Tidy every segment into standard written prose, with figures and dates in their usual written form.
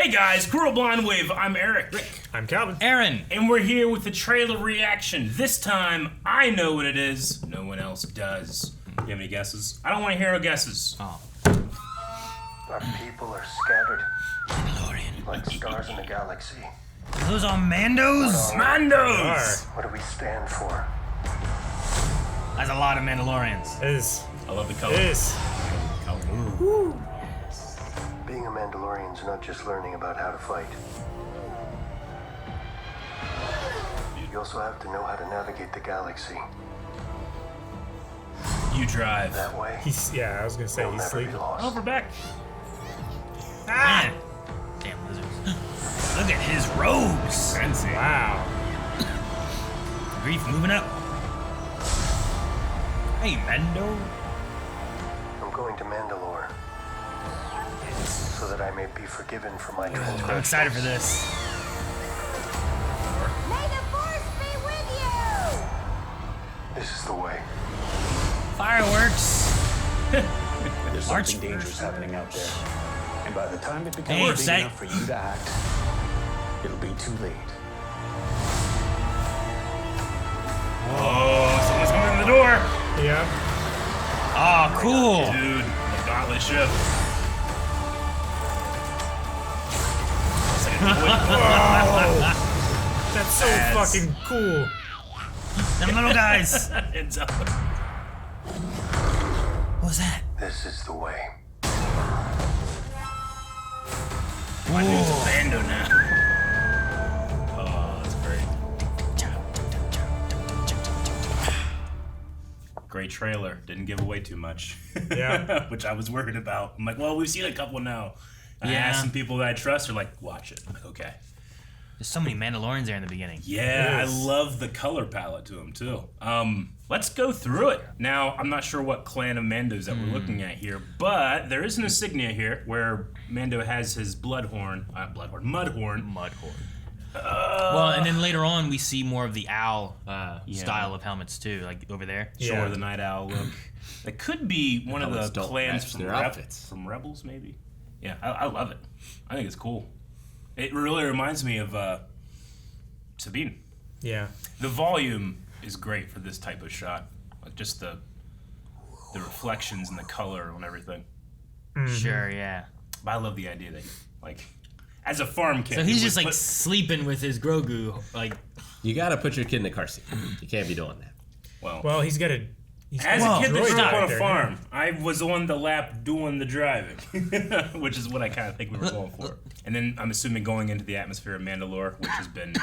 Hey guys, Cruel Blind Wave, I'm Eric. I'm Calvin. Aaron. And we're here with the trailer reaction. This time, I know what it is. No one else does. You have any guesses? I don't want to hear no guesses. Oh. Our people are scattered Mandalorian. like stars in the galaxy. Those are Mandos? Mandos! What do we stand for? That's a lot of Mandalorians. It is. I love the color. It is. Being a Mandalorian is not just learning about how to fight. You also have to know how to navigate the galaxy. You drive. That way, Yeah, I was gonna say we'll he's never be sleeping. lost. Oh, we're back. Man. Damn lizards. Look at his robes. Fancy. Wow. Grief moving up. Hey, Mando. I'm going to Mandalore so that I may be forgiven for my transgressions. I'm excited for this. May the force be with you! This is the way. Fireworks. There's March something dangerous happening out there. And by the time it becomes Hey, big say- enough for you to act, it'll be too late. Oh, someone's coming in the door. Yeah. Oh, cool. Dude, the gauntlet ship. It's like a That's so Yes. fucking cool. Them little guys. It's up. What was that? This is the way. My dude's a Mando now. Oh, that's great. Great trailer. Didn't give away too much. Yeah. Which I was worried about. I'm like, well, we've seen a couple now. I Yeah. asked some people that I trust are like, watch it. I'm like, okay. There's so many Mandalorians there in the beginning. Yeah, Yes. I love the color palette to them too. Let's go through it. Now, I'm not sure what clan of Mandos that we're looking at here, but there is an insignia here where Mando has his Mudhorn. Mudhorn. Well, and then later on we see more of the owl style of helmets too, like over there. Sure, Yeah. the Night Owl look. That could be one of helmets the don't clans match from, their outfits. from Rebels, maybe. Yeah, I love it. I think it's cool. It really reminds me of Sabine. Yeah. The volume is great for this type of shot. Like just the reflections and the color and everything. Sure, yeah. But I love the idea that, like, as a farm kid. So he he's would just like put- sleeping with his Grogu, like. You gotta put your kid in the car seat. You can't be doing that. Well, he's got a. As a kid that droid grew up back on a there. farm, I was on the lap doing the driving, which is what I kind of think we were going for. And then I'm assuming going into the atmosphere of Mandalore, which has been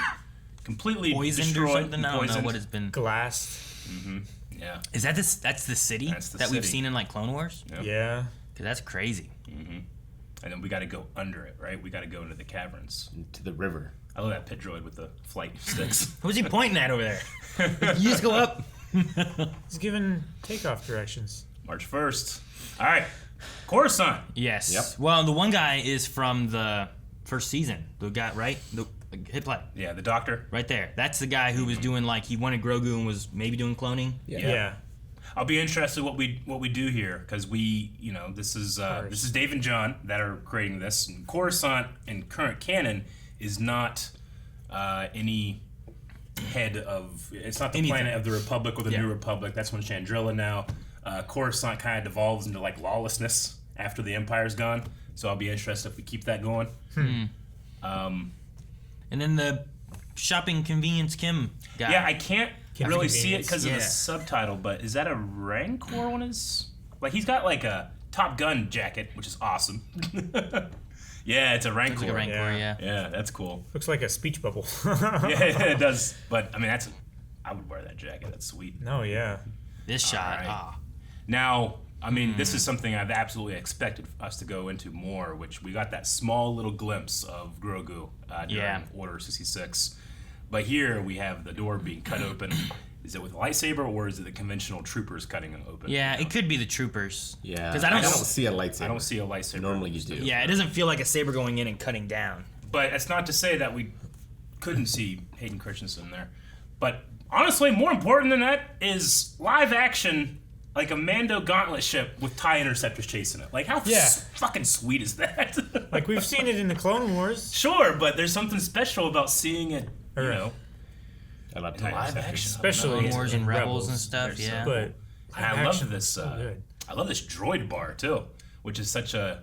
completely Poisoned destroyed. or something? I don't know poisoned. what has been. Glass. Yeah. Is that this? That's the city That's the that we've city. seen in like Clone Wars. Yep. Yeah. Cause that's crazy. And then we got to go under it, right? We got to go into the caverns. To the river. I love that pit droid with the flight sticks. Who's he pointing at over there? You just go up. He's giving takeoff directions. March 1st. All right. Coruscant. Yes. Yep. Well, the one guy is from the first season. The guy, right? The hit play. Yeah, the doctor. Right there. That's the guy who was doing like he wanted Grogu and was maybe doing cloning. Yeah. I'll be interested what we do here because we, you know, this is Dave and John that are creating this. And Coruscant in current canon is not any head of. It's not the Anything. planet of the Republic or the Yeah. New Republic. That's when Chandrilla now. Coruscant kind of devolves into like lawlessness after the Empire's gone. So I'll be interested if we keep that going. And then the shopping convenience Kim guy. Yeah, I can't really see it convenience. because of the Yeah. subtitle, but is that a Rancor on his? Like, he's got like a Top Gun jacket, which is awesome. Yeah, it's a Rancor. Looks like a Rancor, yeah. Yeah, that's cool. Looks like a speech bubble. Yeah, it does. But, I mean, I would wear that jacket. That's sweet. No, yeah. This shot. Alright. Ah. Now, I mean, this is something I've absolutely expected us to go into more, which we got that small little glimpse of Grogu during Yeah. Order 66. But here we have the door being cut open. Is it with a lightsaber or is it the conventional troopers cutting it open? Yeah, You know? it could be the troopers. Yeah. 'Cause I don't see a lightsaber. I don't see a lightsaber. Normally you do. Yeah, it doesn't feel like a saber going in and cutting down. But it's not to say that we couldn't see Hayden Christensen there. But honestly, more important than that is live action like a Mando gauntlet ship with TIE interceptors chasing it. Like, how fucking sweet is that? Like, we've seen it in the Clone Wars. Sure, but there's something special about seeing it, you know, I love in live action. Especially Clone Wars in and Rebels and stuff, They're yeah. But And I love this. good. I love this droid bar too, which is such a.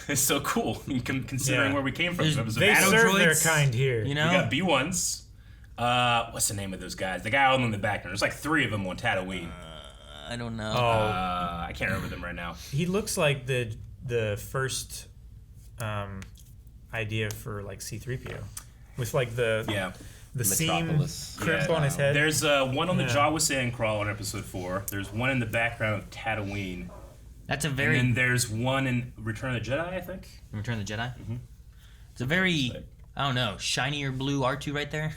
It's so cool considering where we came from. There's- It was They Battle serve their droids, kind here. You we know? got B1s. What's the name of those guys? The guy out in the background. There's like 3 of them on Tatooine. I don't know. I can't remember them right now. He looks like the first idea for like C-3PO, with like the seam Metropolis. crimp Yeah. on his head. There's one on the Yeah. Jawa Sandcrawler in Episode 4. There's one in the background of Tatooine. That's a And very then there's one in Return of the Jedi, I think. Return of the Jedi. It's a very I don't know shinier blue R2 right there.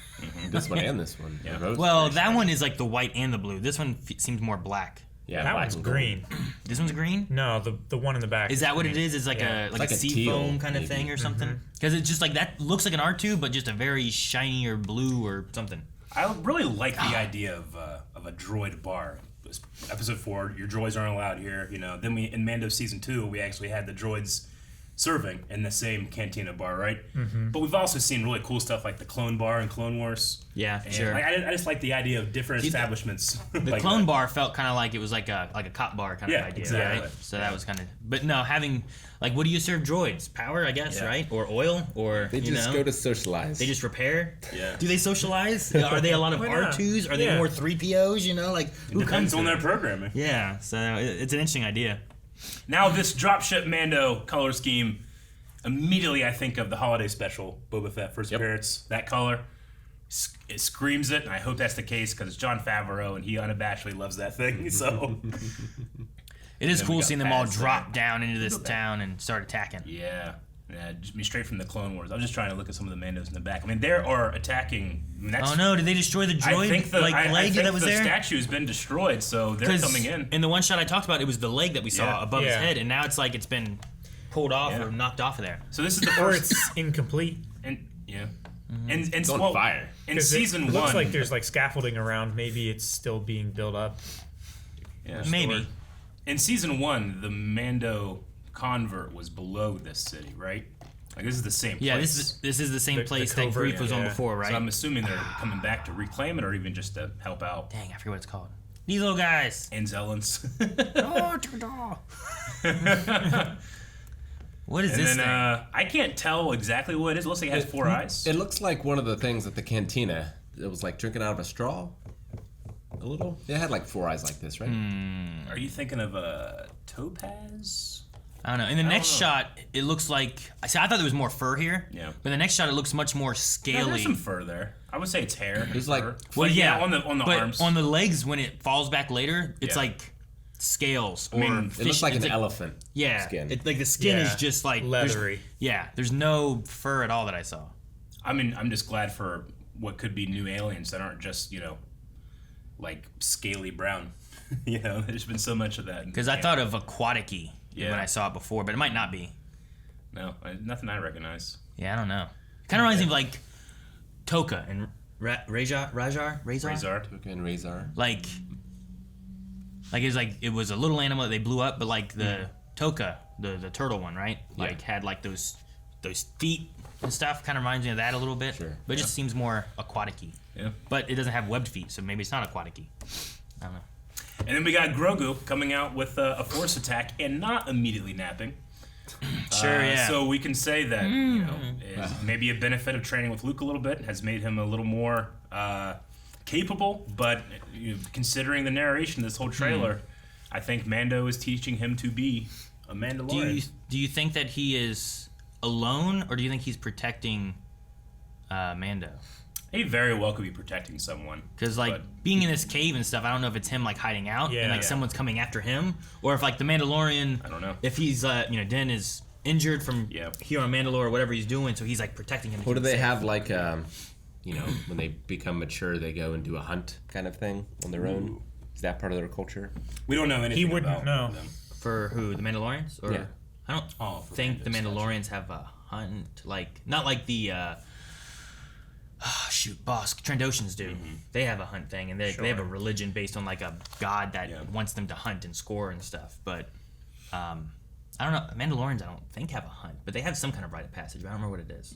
This one and this one. Yeah. They're both Well, very that shiny. one is like the white and the blue. This one seems more black. Yeah, that black one's and gold. green. This one's green. No, the one in the back. Is that what it green. is? It's like Yeah. a like like a a sea teal, foam kind of maybe. thing or something. Because it's just like that looks like an R2, but just a very shinier blue or something. I really like the idea of a droid bar. Episode 4, your droids aren't allowed here. You know, then in Mando season 2, we actually had the droids serving in the same cantina bar, right? But we've also seen really cool stuff like the clone bar in Clone Wars. Yeah, And, sure. like, I just like the idea of different establishments. The like clone that. bar felt kind of like it was like a cop bar kind Yeah, of idea, exactly. right? So that was kind of. But no, having like, what do you serve droids? Power, I guess, Yeah. right? Or oil, or They you just know, go to socialize. they just repair. Yeah. Do they socialize? Are they a lot of Why not? R2s? Are they Yeah. more 3POs? You know, like who Depends comes on to their them? programming. Yeah, so it's an interesting idea. Now, this dropship Mando color scheme, immediately I think of the holiday special, Boba Fett first appearance. That color, it screams it, and I hope that's the case because it's Jon Favreau, and he unabashedly loves that thing. So, It is Then we cool got seeing them all Paz drop there. down into this town and start attacking. yeah, just me straight from the Clone Wars. I was just trying to look at some of the Mandos in the back. I mean, they are attacking. I mean, that's, Oh no! Did they destroy the droid I think the leg I think that was the there? statue's been destroyed, so they're 'Cause coming in. In the one shot I talked about, it was the leg that we saw Yeah. above his Yeah. head, and now it's like it's been pulled off Yeah. or knocked off of there. So this is the Or first. it's incomplete. And yeah, Mm-hmm. and It's on well, fire. in 'Cause season it looks one. like there's like scaffolding around. Maybe it's still being built up. yeah. Maybe. In season 1, the Mando convert was below this city, right? Like this is the same place. Yeah, this is the same The place that covert, Grief was on yeah. before, right? So I'm assuming they're coming back to reclaim it, or even just to help out Dang, I forget what it's called. These little guys. Anzellans. What is And this then thing? I can't tell exactly what it is. It looks like it has 4 eyes. It looks like one of the things at the cantina. It was like drinking out of a straw. A little. It had like 4 eyes like this, right? Are you thinking of a topaz? I don't know. In the next know. shot, it looks like. See, I thought there was more fur here. Yeah. But the next shot, it looks much more Yeah, scaly. there's some fur there. I would say it's hair. It's like- fur. Well, Like, yeah, on the but arms. on the legs, when it falls back later, it's Yeah. like scales or mean, it fish. It looks like it's an elephant. Yeah, skin. It, like the skin is Yeah, just like there's- leathery. Yeah, there's no fur at all that I saw. I mean, I'm just glad for what could be new aliens that aren't just, like scaly brown. There's been so much of that. Because I thought of aquatic-y Yeah. when I saw it before, but it might not be. No, nothing I recognize. Yeah, I don't know. Kind of reminds me of like Toka and Rajar. Razor. Okay, and Razor. Like it was a little animal that they blew up, but like the Toka, the turtle one, right? Like had like those feet and stuff. Kind of reminds me of that a little bit. Sure. But it just seems more aquatic-y. Yeah. But it doesn't have webbed feet, so maybe it's not aquatic-y. I don't know. And then we got Grogu coming out with a force attack and not immediately napping. Sure, yeah. So we can say that is maybe a benefit of training with Luke a little bit has made him a little more capable. But considering the narration of this whole trailer, I think Mando is teaching him to be a Mandalorian. Do you think that he is alone, or do you think he's protecting Mando? He very well could be protecting someone. Because like but- being in this cave and stuff, I don't know if it's him like hiding out and like Yeah. someone's coming after him, or if like the Mandalorian. I don't know. If he's Din is injured from here on Mandalore or whatever he's doing, so he's like protecting him. to Or do keep they safe. have like, when they become mature, they go and do a hunt kind of thing on their own? Is that part of their culture? We don't know anything wouldn't about know. them. for who the Mandalorians? Or Yeah. I don't for think the Mando's Mandalorians have a hunt not like the shoot, boss, Trandoshans do. They have a hunt thing, and they have a religion based on like a god that wants them to hunt and score and stuff. But I don't know. Mandalorians, I don't think have a hunt, but they have some kind of rite of passage. I don't remember what it is.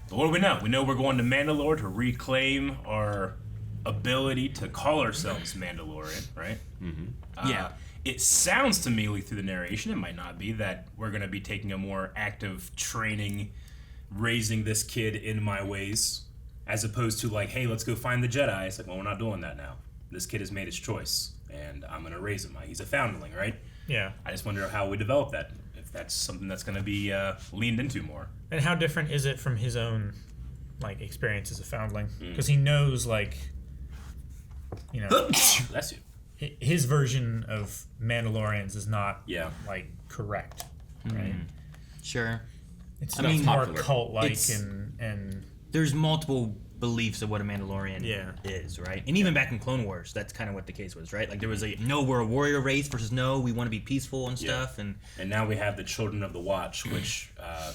But what do we know? We know we're going to Mandalore to reclaim our ability to call ourselves Mandalorian, right? Yeah. It sounds to me, through the narration, it might not be, that we're going to be taking a more active training, raising this kid in my ways, as opposed to like, hey, let's go find the Jedi. It's like, well, we're not doing that now. This kid has made his choice, and I'm going to raise him. He's a foundling, right? Yeah. I just wonder how we develop that, if that's something that's going to be leaned into more. And how different is it from his own like experience as a foundling? Because he knows, like, you know, Bless you. his version of Mandalorians is not Yeah. like correct, right? Sure. It's I mean, more popular. cult-like It's- and There's multiple beliefs of what a Mandalorian Yeah. is, right? And even back in Clone Wars, that's kind of what the case was, right? Like there was no, we're a warrior race versus no, we want to be peaceful and stuff. And now we have the Children of the Watch, which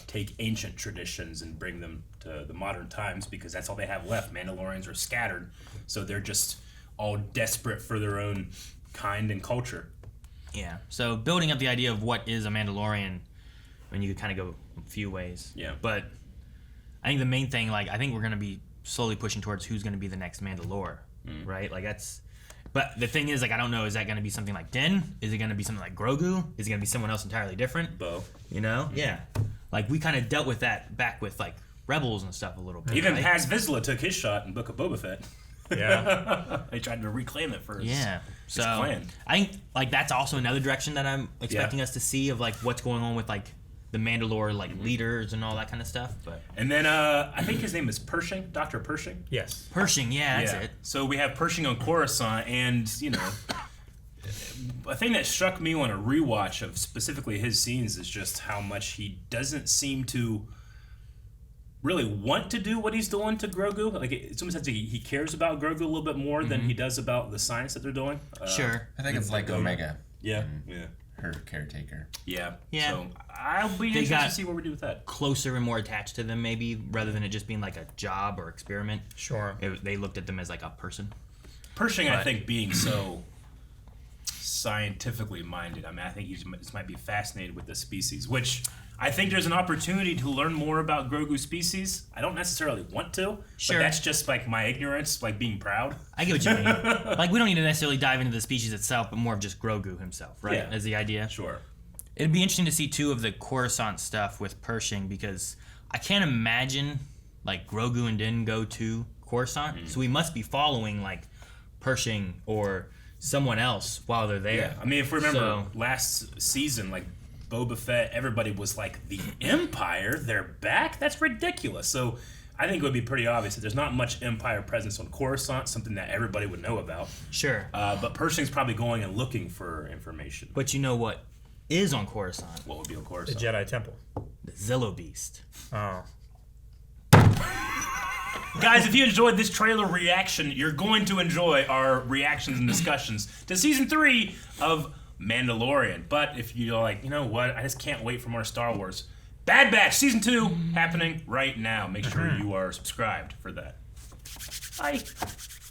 take ancient traditions and bring them to the modern times, because that's all they have left. Mandalorians are scattered, so they're just all desperate for their own kind and culture. yeah, so building up the idea of what is a Mandalorian, I mean, you could kind of go a few ways. Yeah. But I think the main thing, like, I think we're going to be slowly pushing towards who's going to be the next Mandalore, right? Like, that's... But the thing is, like, I don't know, is that going to be something like Din? Is it going to be something like Grogu? Is it going to be someone else entirely different? Bo. You know? Yeah. Like, we kind of dealt with that back with, like, Rebels and stuff a little bit. Even right? Paz Vizsla took his shot in Book of Boba Fett. yeah. They tried to reclaim it first. Yeah. So clan. I think like that's also another direction that I'm expecting us to see of like what's going on with like the Mandalore like leaders and all that kind of stuff. But And then I think his name is Pershing, Dr. Pershing. Yes. Pershing, yeah, that's it. So we have Pershing on Coruscant, and you know, a thing that struck me on a rewatch of specifically his scenes is just how much he doesn't seem to really want to do what he's doing to Grogu. Like it's almost like he cares about Grogu a little bit more than he does about the science that they're doing. Sure. I think it's like Omega, Yeah. her caretaker. Yeah. Yeah. So I'll be They interested got- to see what we do with that. Closer and more attached to them, maybe, rather than it just being like a job or experiment. Sure. They looked at them as like a person. Pershing, I But- think, being so scientifically minded, I mean, I think he just might be fascinated with the species, which I think there's an opportunity to learn more about Grogu species. I don't necessarily want to, Sure. but that's just like my ignorance, like being proud. I get what you mean. Like we don't need to necessarily dive into the species itself, but more of just Grogu himself, right? Yeah. As the idea. Sure. It'd be interesting to see too of the Coruscant stuff with Pershing because I can't imagine like Grogu and Din go to Coruscant, so we must be following like Pershing or someone else while they're there. Yeah. I mean, if we remember So- last season, like Boba Fett, everybody was like, the Empire, they're back? That's ridiculous. So I think it would be pretty obvious that there's not much Empire presence on Coruscant, something that everybody would know about. Sure. But Pershing's probably going and looking for information. But you know what is on Coruscant? What would be on The Coruscant? Jedi Temple. The Zillo Beast. Oh. Guys, if you enjoyed this trailer reaction, you're going to enjoy our reactions and discussions to Season 3 of Mandalorian. But if you're like, you know what, I just can't wait for more Star Wars, Bad Batch Season 2 happening right now. Make sure you are subscribed for that. Bye.